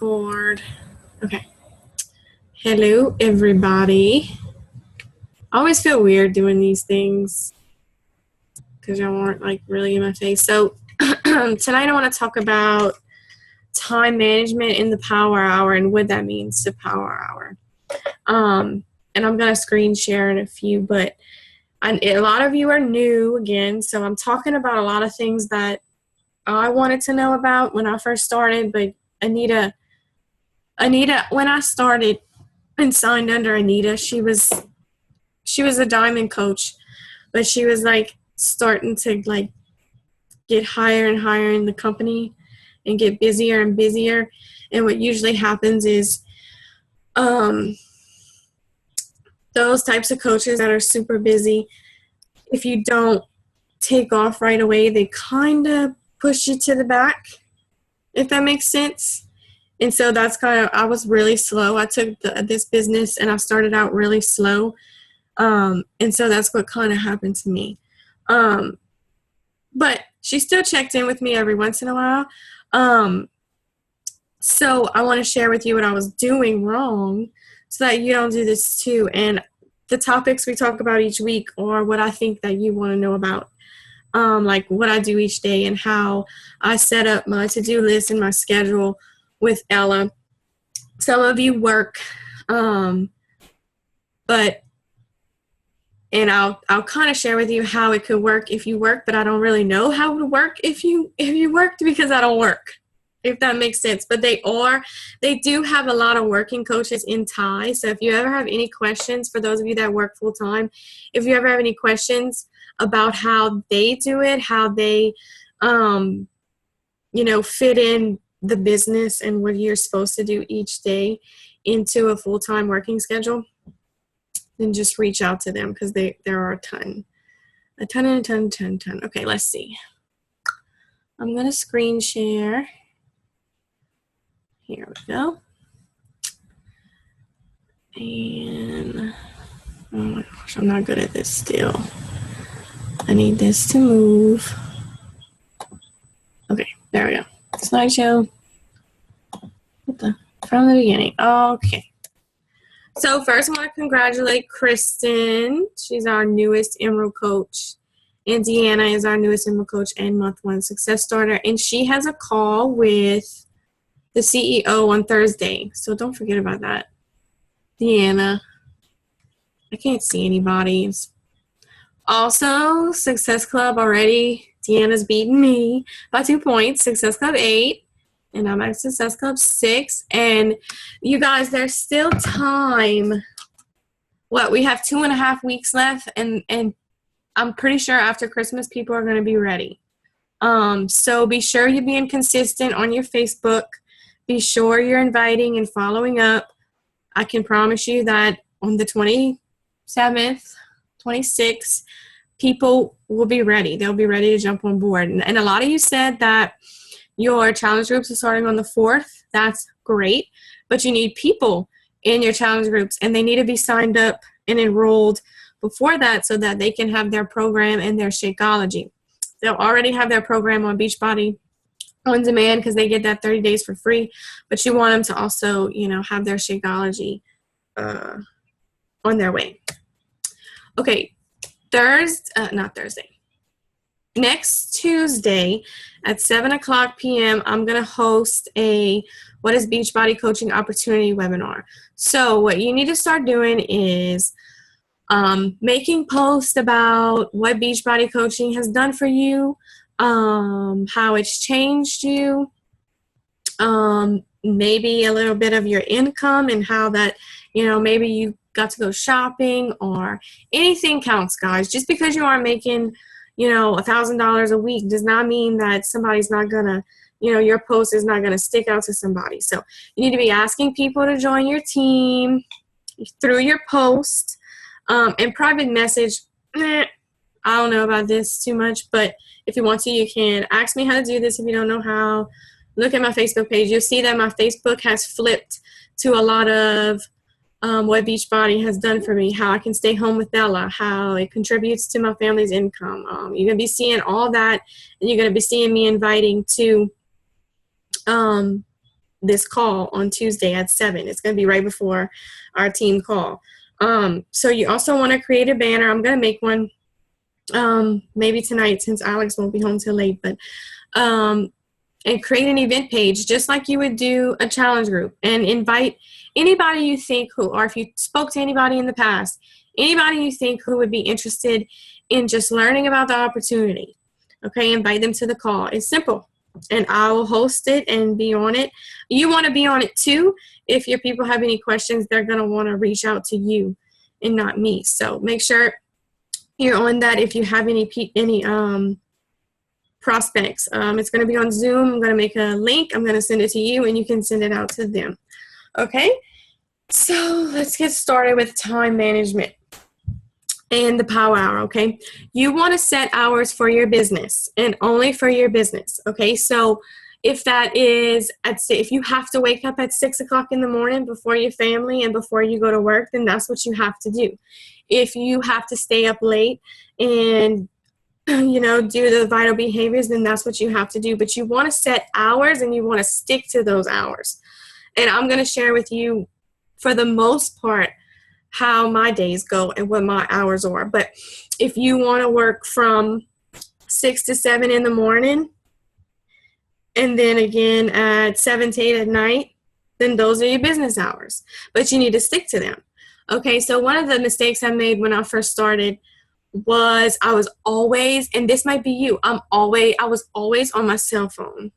record. Okay. Hello, everybody. I always feel weird doing these things because y'all aren't like really in my face. So tonight I want to talk about time management in the power hour and what that means to power hour. And I'm going to screen share in a few, but a lot of you are new again. So I'm talking about a lot of things that I wanted to know about when I first started, but Anita, when I started and signed under Anita, she was a diamond coach, but she was like starting to like get higher and higher in the company and get busier and busier. And what usually happens is those types of coaches that are super busy, if you don't take off right away, they kind of push you to the back, if that makes sense. And so that's kind of, I was really slow. I took this business and I started out really slow. And so that's what kind of happened to me. But she still checked in with me every once in a while. So I want to share with you what I was doing wrong so that you don't do this too. And the topics we talk about each week are what I think that you want to know about. Like what I do each day and how I set up my to-do list and my schedule with Ella. Some of you work, and I'll kind of share with you how it could work if you work, but I don't really know how it would work if you worked because I don't work, if that makes sense. But they do have a lot of working coaches in Thai. So if you ever have any questions, for those of you that work full time, if you ever have any questions about how they do it, how they, fit in the business and what you're supposed to do each day into a full-time working schedule, then just reach out to them because there are a ton. Okay, let's see. I'm going to screen share. Here we go. And, oh my gosh, I'm not good at this still. I need this to move. Okay, there we go. Slideshow. From the beginning. Okay. So first I want to congratulate Kristen. She's our newest Emerald coach. And Deanna is our newest Emerald coach and month one success starter. And she has a call with the CEO on Thursday. So don't forget about that. Deanna. I can't see anybody. Also, Success Club already. Deanna's beating me by 2 points. Success Club 8. And I'm at Success Club 6. And you guys, there's still time. We have 2.5 weeks left. And I'm pretty sure after Christmas, people are going to be ready. So be sure you're being consistent on your Facebook. Be sure you're inviting and following up. I can promise you that on the 27th, 26th, people will be ready. They'll be ready to jump on board. And a lot of you said that your challenge groups are starting on the 4th. That's great. But you need people in your challenge groups, and they need to be signed up and enrolled before that so that they can have their program and their Shakeology. They'll already have their program on Beachbody on demand because they get that 30 days for free. But you want them to also, have their Shakeology on their way. Okay, not Thursday. Next Tuesday at 7 o'clock p.m., I'm going to host a What is Beachbody Coaching Opportunity webinar. So what you need to start doing is making posts about what Beachbody Coaching has done for you, how it's changed you, maybe a little bit of your income and how that, maybe you got to go shopping or anything counts, guys. Just because you aren't making $1,000 a week does not mean that somebody's not gonna, your post is not gonna stick out to somebody. So you need to be asking people to join your team through your post, and private message. I don't know about this too much, but if you want to, you can ask me how to do this. If you don't know how, look at my Facebook page. You'll see that my Facebook has flipped to a lot of what Beachbody has done for me, how I can stay home with Ella, how it contributes to my family's income. You're going to be seeing all that, and you're going to be seeing me inviting to this call on Tuesday at 7. It's going to be right before our team call. So you also want to create a banner. I'm going to make one maybe tonight since Alex won't be home till late, but and create an event page just like you would do a challenge group, and invite anybody you think who, or if you spoke to anybody in the past, anybody you think who would be interested in just learning about the opportunity. Okay, invite them to the call. It's simple. And I will host it and be on it. You want to be on it too. If your people have any questions, they're going to want to reach out to you and not me. So make sure you're on that if you have any prospects. It's going to be on Zoom. I'm going to make a link. I'm going to send it to you and you can send it out to them. Okay, so let's get started with time management and the power hour. Okay, you want to set hours for your business and only for your business. Okay, so if that is if you have to wake up at 6 o'clock in the morning before your family and before you go to work, then that's what you have to do. If you have to stay up late and do the vital behaviors, then that's what you have to do. But you want to set hours and you want to stick to those hours. And I'm going to share with you, for the most part, how my days go and what my hours are. But if you want to work from 6 to 7 in the morning and then again at 7 to 8 at night, then those are your business hours. But you need to stick to them. Okay, so one of the mistakes I made when I first started was I was always, and this might be you, I was always on my cell phone.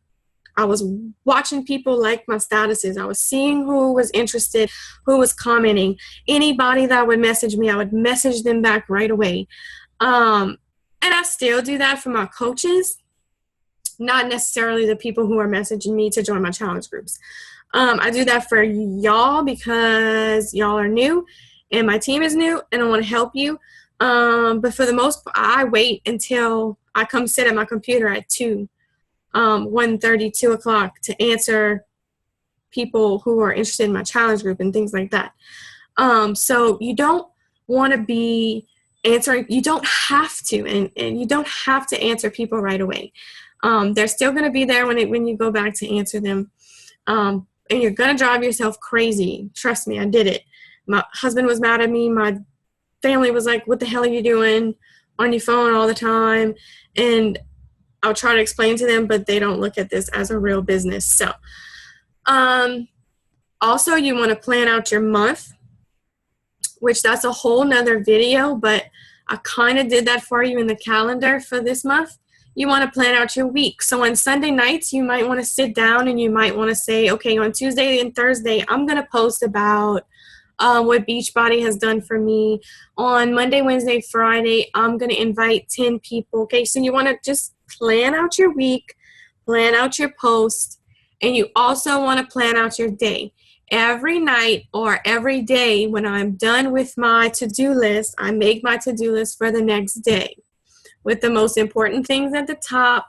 I was watching people like my statuses. I was seeing who was interested, who was commenting. Anybody that would message me, I would message them back right away. And I still do that for my coaches, not necessarily the people who are messaging me to join my challenge groups. I do that for y'all because y'all are new and my team is new and I want to help you. But for the most part, I wait until I come sit at my computer at 1:30, 2 o'clock to answer people who are interested in my challenge group and things like that. So you don't want to be answering, you don't have to, and you don't have to answer people right away. They're still going to be there when you go back to answer them. And you're going to drive yourself crazy. Trust me, I did it. My husband was mad at me. My family was like, what the hell are you doing on your phone all the time? And I'll try to explain to them, but they don't look at this as a real business. So also you want to plan out your month, which that's a whole nother video, but I kind of did that for you in the calendar for this month. You want to plan out your week. So on Sunday nights, you might want to sit down and you might want to say, okay, on Tuesday and Thursday, I'm going to post about what Beachbody has done for me. On Monday, Wednesday, Friday, I'm going to invite 10 people. Okay, so you want to just plan out your week, plan out your post, and you also want to plan out your day. Every night or every day when I'm done with my to-do list, I make my to-do list for the next day with the most important things at the top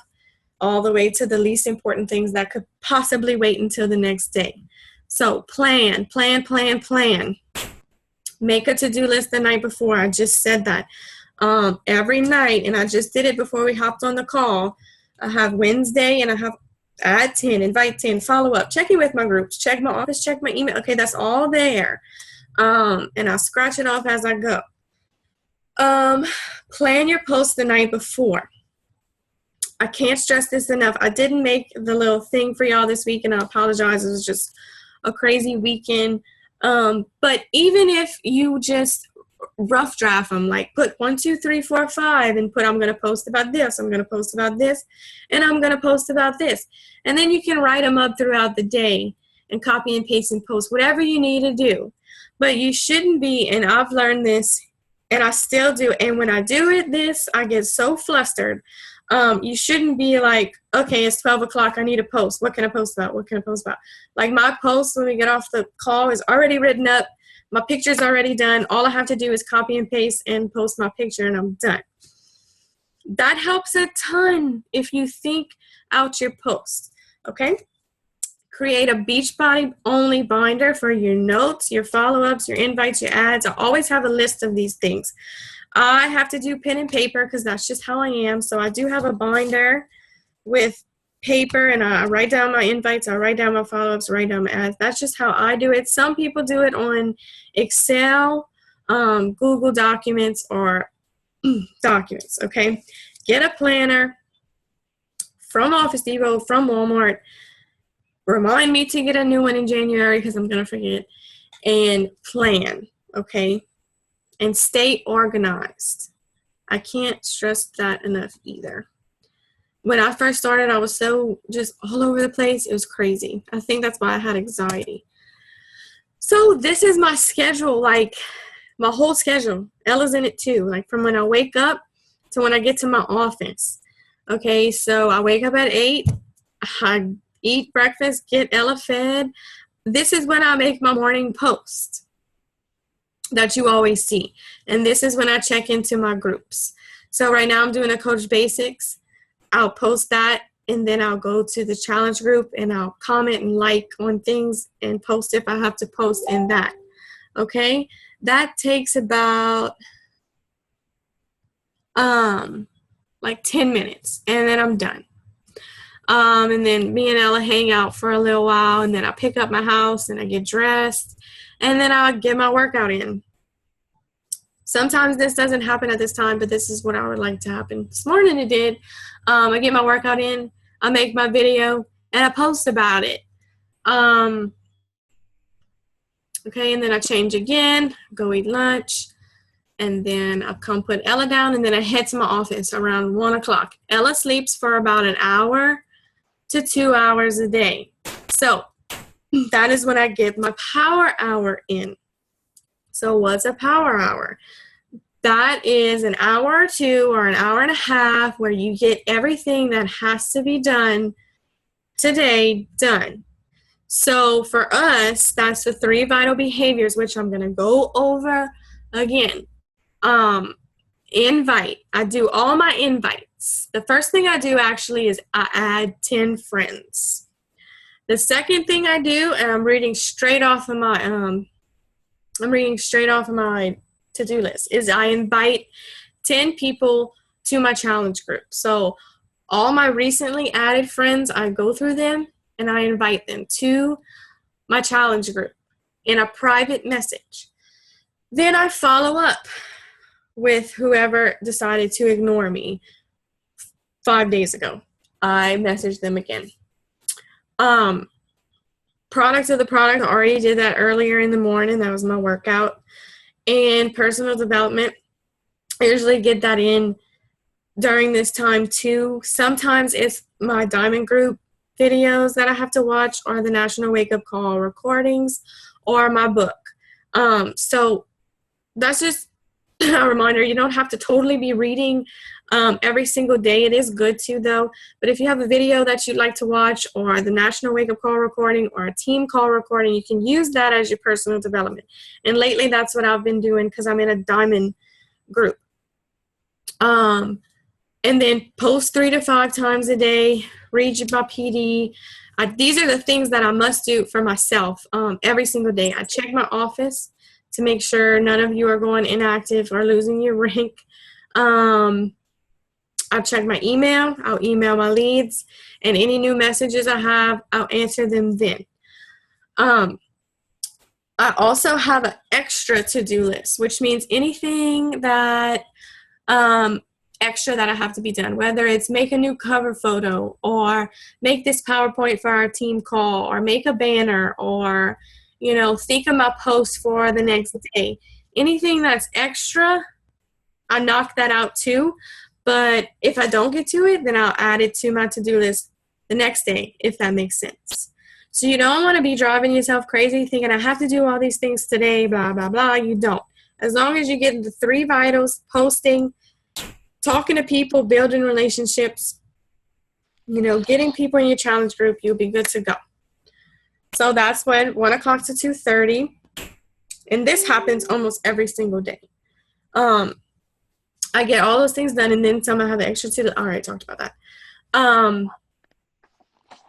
all the way to the least important things that could possibly wait until the next day. So plan. Make a to-do list the night before. I just said that. Every night, and I just did it before we hopped on the call. I have Wednesday and I have add 10, invite 10, follow up, check in with my groups, check my office, check my email. Okay, that's all there. And I'll scratch it off as I go. Plan your post the night before. I can't stress this enough. I didn't make the little thing for y'all this week, and I apologize. It was just a crazy weekend. But even if you just rough draft them, like put 1, 2, 3, 4, 5, and put I'm going to post about this, I'm going to post about this, and I'm going to post about this. And then you can write them up throughout the day and copy and paste and post, whatever you need to do. But you shouldn't be, and I've learned this, and I still do, and when I do I get so flustered. You shouldn't be like, okay, it's 12 o'clock, I need a post. What can I post about? What can I post about? Like my post when we get off the call is already written up. My picture's already done. All I have to do is copy and paste and post my picture and I'm done. That helps a ton if you think out your post, okay? Create a Beachbody only binder for your notes, your follow-ups, your invites, your ads. I always have a list of these things. I have to do pen and paper because that's just how I am. So I do have a binder with paper and I write down my invites, I write down my follow-ups, write down my ads. That's just how I do it. Some people do it on Excel, Google Documents, or Documents, okay? Get a planner from Office Depot, from Walmart. Remind me to get a new one in January because I'm going to forget. And plan, okay? And stay organized. I can't stress that enough either. When I first started, I was so just all over the place. It was crazy. I think that's why I had anxiety. So this is my schedule, like my whole schedule. Ella's in it too, like from when I wake up to when I get to my office. Okay, so I wake up at 8. I eat breakfast, get Ella fed. This is when I make my morning post that you always see. And this is when I check into my groups. So right now I'm doing a Coach Basics. I'll post that, and then I'll go to the challenge group and I'll comment and like on things and post if I have to post in that. Okay? That takes about like 10 minutes, and then I'm done. And then me and Ella hang out for a little while, and then I pick up my house and I get dressed, and then I'll get my workout in. Sometimes this doesn't happen at this time, but this is what I would like to happen. This morning it did. I get my workout in, I make my video, and I post about it. Okay, and then I change again, go eat lunch, and then I come put Ella down, and then I head to my office around 1 o'clock. Ella sleeps for about an hour to 2 hours a day. So that is when I get my power hour in. So what's a power hour? That is an hour or two or an hour and a half where you get everything that has to be done today done. So for us, that's the 3 vital behaviors, which I'm going to go over again. Invite. I do all my invites. The first thing I do actually is I add 10 friends. The second thing I do, and I'm reading straight off of my to-do list, is I invite 10 people to my challenge group. So all my recently added friends, I go through them and I invite them to my challenge group in a private message. Then I follow up with whoever decided to ignore me 5 days ago. I message them again. Product of the product, I already did that earlier in the morning. That was my workout. And personal development, I usually get that in during this time too. Sometimes it's my diamond group videos that I have to watch, or the National Wake Up Call recordings, or my book. So that's just a reminder. You don't have to totally be reading every single day. It is good to, though. But if you have a video that you'd like to watch, or the National Wake Up Call recording, or a team call recording, you can use that as your personal development. And lately that's what I've been doing because I'm in a diamond group. And then post 3 to 5 times a day, read my PD. These are the things that I must do for myself every single day. I check my office to make sure none of you are going inactive or losing your rank. I'll check my email. I'll email my leads. And any new messages I have, I'll answer them then. I also have an extra to-do list, which means anything that extra that I have to be done, whether it's make a new cover photo, or make this PowerPoint for our team call, or make a banner, or think of my post for the next day. Anything that's extra, I knock that out too. But if I don't get to it, then I'll add it to my to-do list the next day, if that makes sense. So you don't want to be driving yourself crazy thinking I have to do all these things today, blah, blah, blah. You don't. As long as you get the 3 vitals, posting, talking to people, building relationships, getting people in your challenge group, you'll be good to go. So that's when 1 o'clock to 2:30. And this happens almost every single day. I get all those things done, and then some I have the extra to. All right, talked about that.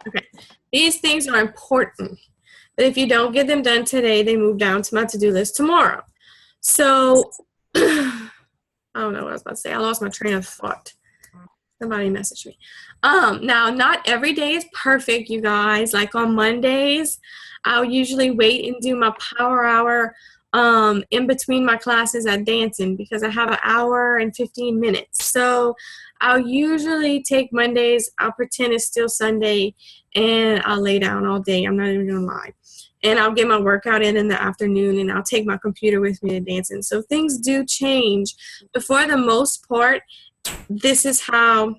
Okay, these things are important, but if you don't get them done today, they move down to my to-do list tomorrow. So I don't know what I was about to say. I lost my train of thought. Somebody messaged me. Now, not every day is perfect, you guys. Like on Mondays, I'll usually wait and do my power hour in between my classes at dancing because I have an hour and 15 minutes. So I'll usually take Mondays, I'll pretend it's still Sunday, and I'll lay down all day. I'm not even going to lie. And I'll get my workout in the afternoon, and I'll take my computer with me to dancing. So things do change. But for the most part, this is how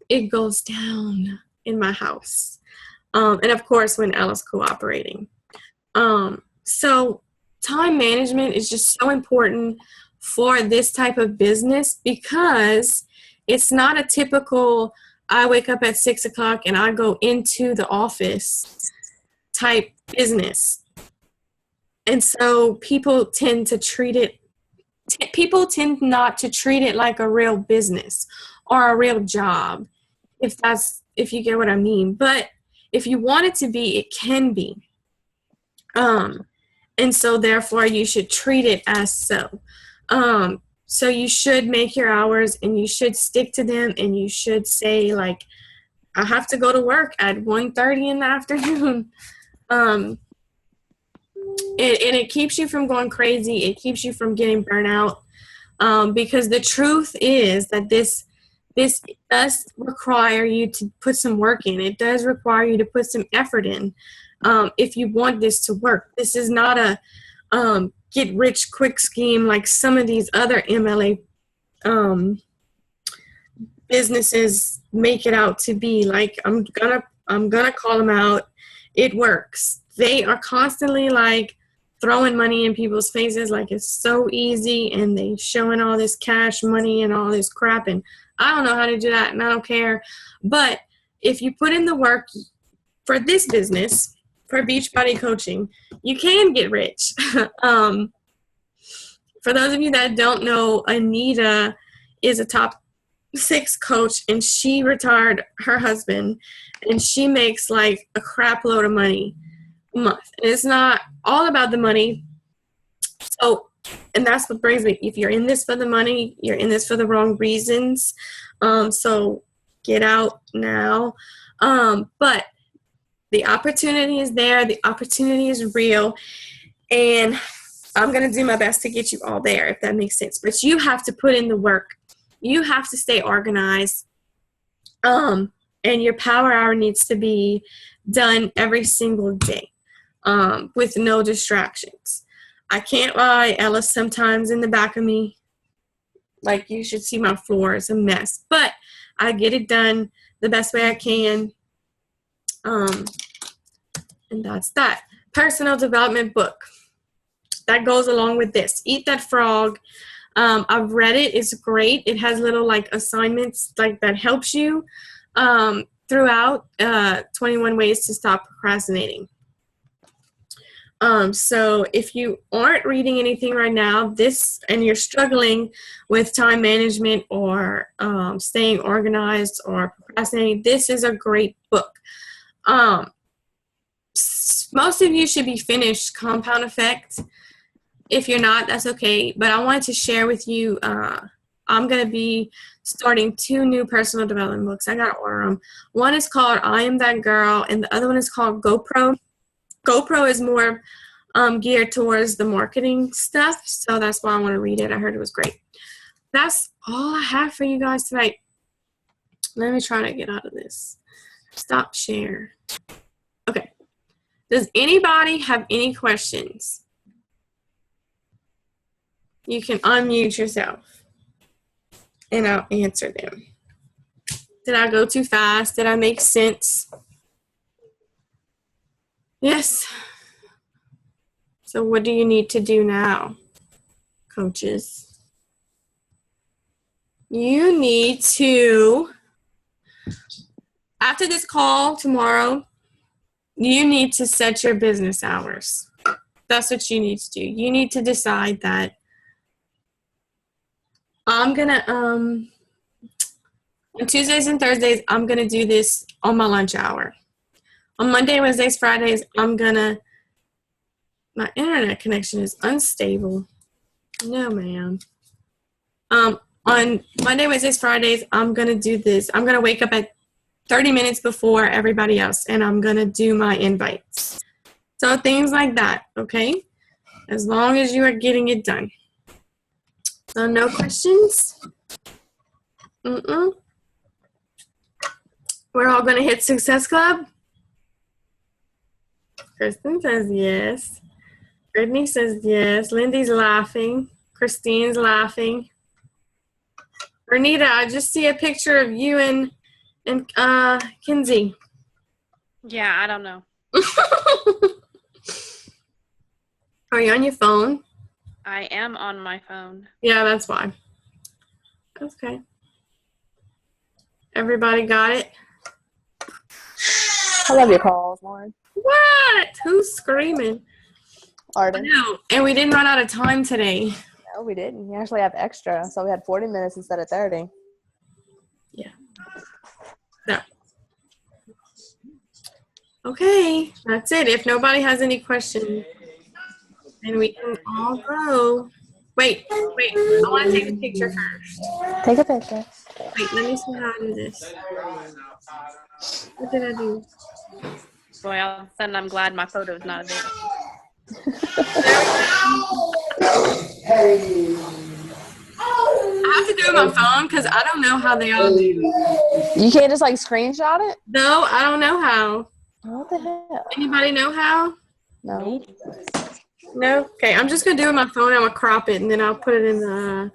it goes down in my house. And of course, when Ella's cooperating. So time management is just so important for this type of business because it's not a typical, I wake up at 6 o'clock and I go into the office type business. And so people tend not to treat it like a real business or a real job, if you get what I mean. But if you want it to be, it can be. And so therefore you should treat it as so. So you should make your hours and you should stick to them, and you should say, like, I have to go to work at 1:30 in the afternoon. And it keeps you from going crazy. It keeps you from getting burnout. Because the truth is that this does require you to put some work in. It does require you to put some effort in if you want this to work. This is not a get rich quick scheme like some of these other MLA businesses make it out to be. Like, I'm gonna call them out. It works. They are constantly like throwing money in people's faces like it's so easy, and they showing all this cash money and all this crap, and I don't know how to do that, and I don't care. But if you put in the work for this business, for Beachbody Coaching, you can get rich. For those of you that don't know, Anita is a top 6 coach, and she retired her husband, and she makes like a crap load of money a month. And it's not all about the money. So, and that's what brings me, if you're in this for the money, you're in this for the wrong reasons. So get out now. But the opportunity is there. The opportunity is real. And I'm going to do my best to get you all there, if that makes sense. But you have to put in the work. You have to stay organized. And your power hour needs to be done every single day with no distractions. I can't lie, Ella's sometimes in the back of me. Like, you should see my floor. It's a mess. But I get it done the best way I can. And that's that. Personal development book. That goes along with this. Eat That Frog. I've read it. It's great. It has little like assignments like that helps you throughout 21 Ways to Stop Procrastinating. So if you aren't reading anything right now, and you're struggling with time management or staying organized or procrastinating, this is a great book. Most of you should be finished Compound Effect. If you're not, that's okay. But I wanted to share with you, I'm going to be starting 2 new personal development books. I got to order them. One is called I Am That Girl, and the other one is called GoPro. GoPro is more geared towards the marketing stuff, so that's why I want to read it. I heard it was great. That's all I have for you guys tonight. Let me try to get out of this. Stop share. Okay. Does anybody have any questions? You can unmute yourself, and I'll answer them. Did I go too fast? Did I make sense? Yes. So what do you need to do now, coaches? You need to, after this call tomorrow, you need to set your business hours. That's what you need to do. You need to decide that I'm going to, on Tuesdays and Thursdays, I'm going to do this on my lunch hour. On Monday, Wednesdays, Fridays, my internet connection is unstable. No, ma'am. on Monday, Wednesdays, Fridays, I'm going to do this. I'm going to wake up at 30 minutes before everybody else, and I'm going to do my invites. So things like that, okay? As long as you are getting it done. So no questions? We're all going to hit Success Club? Kristen says yes. Brittany says yes. Lindy's laughing. Christine's laughing. Bernita, I just see a picture of you and Kinsey. Yeah, I don't know. Are you on your phone? I am on my phone. Yeah, that's why. Okay. Everybody got it? I love your calls, Lauren. What? Who's screaming? Arden. No, and we didn't run out of time today. No, we didn't. We actually have extra, so we had 40 minutes instead of 30. Yeah. No. Okay, that's it. If nobody has any questions, then we can all go. Wait. I want to take a picture first. Take a picture. Wait, let me see how I do this. What did I do? Boy, all of a sudden I'm glad my photo is not available. I have to do it on my phone because I don't know how they all do. You can't just like screenshot it? No, I don't know how. What the hell? Anybody know how? No. No? Okay, I'm just going to do it on my phone. I'm going to crop it, and then I'll put it in the...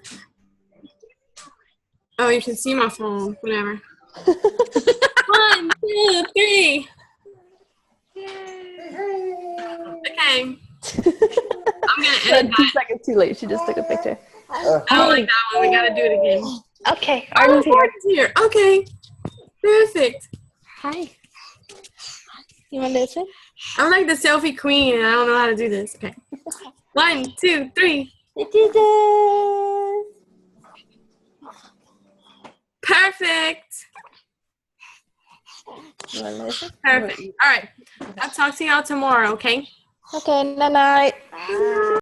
Oh, you can see my phone. Whatever. 1, 2, 3. Okay. I'm going to edit 2 that. seconds too late. She just took a picture. I don't like that one. We got to do it again. Okay. Arden's here. Okay. Perfect. Hi. You want to listen? I'm like the selfie queen, and I don't know how to do this. Okay. 1, 2, 3. Perfect. You want to listen? Perfect. All right. I'll talk to y'all tomorrow, okay? Okay, night-night.